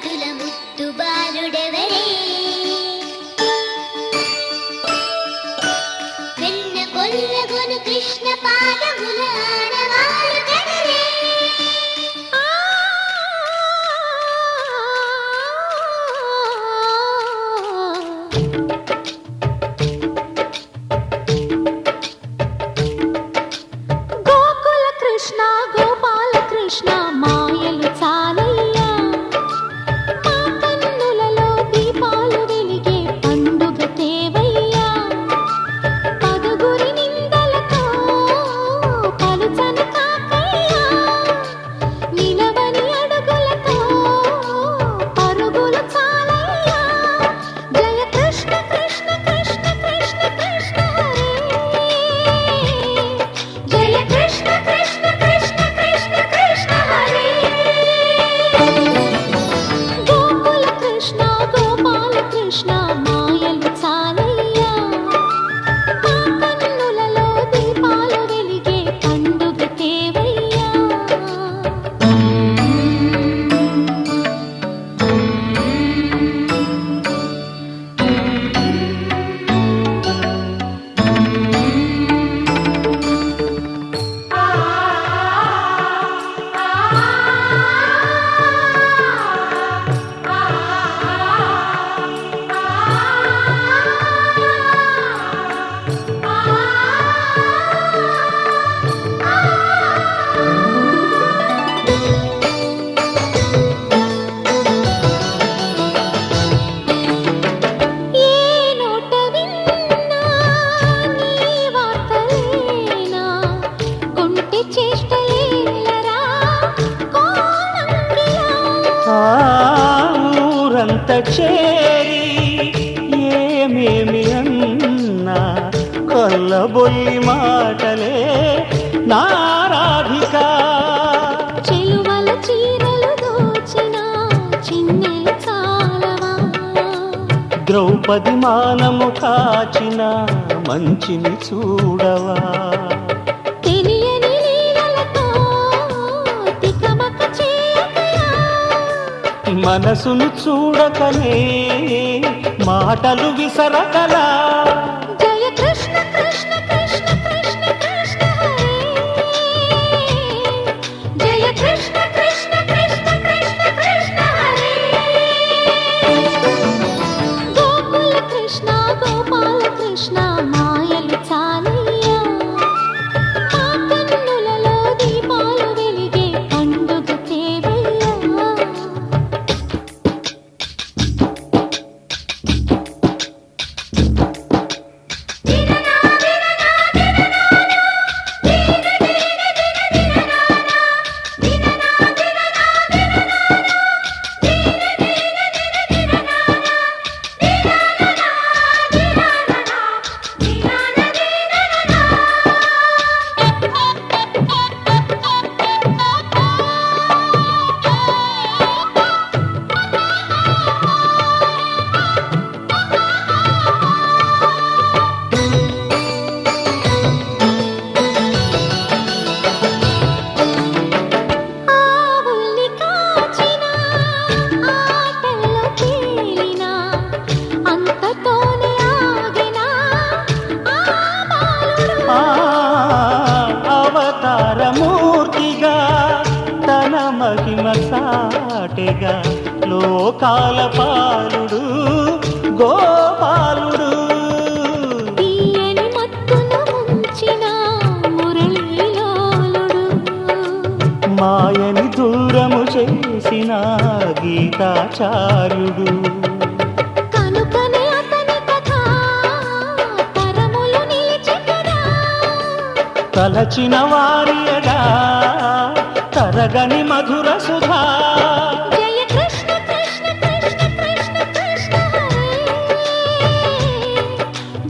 మడుగుల ముద్దు బాలుడెవరే వెన్న కొల్లగొను కృష్ణ పాదముల ఆడవారు కదలే గోకుల కృష్ణ గోపాల కృష్ణ మాయలు చాలయ్యా మా కన్నులలో దీపాలు వెలిగే పండుగ తేవయ్యా పదుగురి నిందలతో పలుచని కాకయ్యా నిలవని అడుగులతో పరుగులు చాలయ్యా జయ కృష్ణ కృష్ణ కృష్ణ కృష్ణ కృష్ణ హరే జయ కృష్ణ కృష్ణ కృష్ణ కృష్ణ కృష్ణ హరే గోకుల కృష్ణ గోపాల కృష్ణ మాయలు చాలయ్యా మా కన్నులలో దీపాలు వెలిగే పండుగ తేవయ్యా ఏ నోట విన్నా నీ వార్తలేనా కొంటె చేష్టలేలరా కోణంగిలా ఆ ఊరంత చేరి ఏమేమి అన్నా కొల్లబొల్లి మాటలే నారాధిక చెలువల చీరలు దోచిన చిన్నెలు చాలవా ద్రౌపది మానము కాచిన మంచిని చూడవా తెలియని లీలలతో తికమక చేయకయా మనసును చూడకనే మాటలు విసరకలా జయ కృష్ణ కృష్ణ కృష్ణ కృష్ణ కృష్ణ హరే జయ కృష్ణ కృష్ణ కృష్ణ కృష్ణ కృష్ణ హరే గోకుల కృష్ణ గోపాల కృష్ణ మాయలు చాలయ్యా మా కన్నులలో దీపాలు వెలిగే పండుగ తేవయ్యా ఆవుల్ని కాచిన ఆటల్లో తేలిన అంతతోనే ఆగిన ఆ బాలుడు ఆ అవతారమూర్తిగా తన మహిమ సాటెగా లోకాల పాలుడు గోపాలుడు తీయని మత్తున ముంచిన మురళీలోలుడు మాయని దూరము చేసిన గీతాచార్యుడు కనుకనే అతని కథ తరములు నిలిచి కదా తలచిన వారియడా తరగని మధుర సుధా జయ కృష్ణ కృష్ణ కృష్ణ కృష్ణ కృష్ణ హరే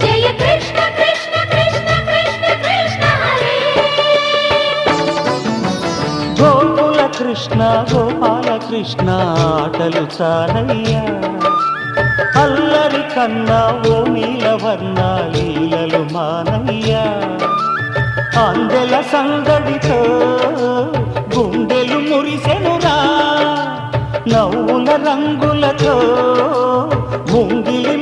జయ కృష్ణ కృష్ణ కృష్ణ కృష్ణ కృష్ణ హరే గోకుల కృష్ణ గోపాల కృష్ణ ఆటలు చాలయ్యా అల్లరి కన్నా ఓ నీలవర్ణ లీలలు మానయ్యా అందెల సందడితో గుండెలు మురిసెనురా నవ్వుల రంగులతో ముంగిలి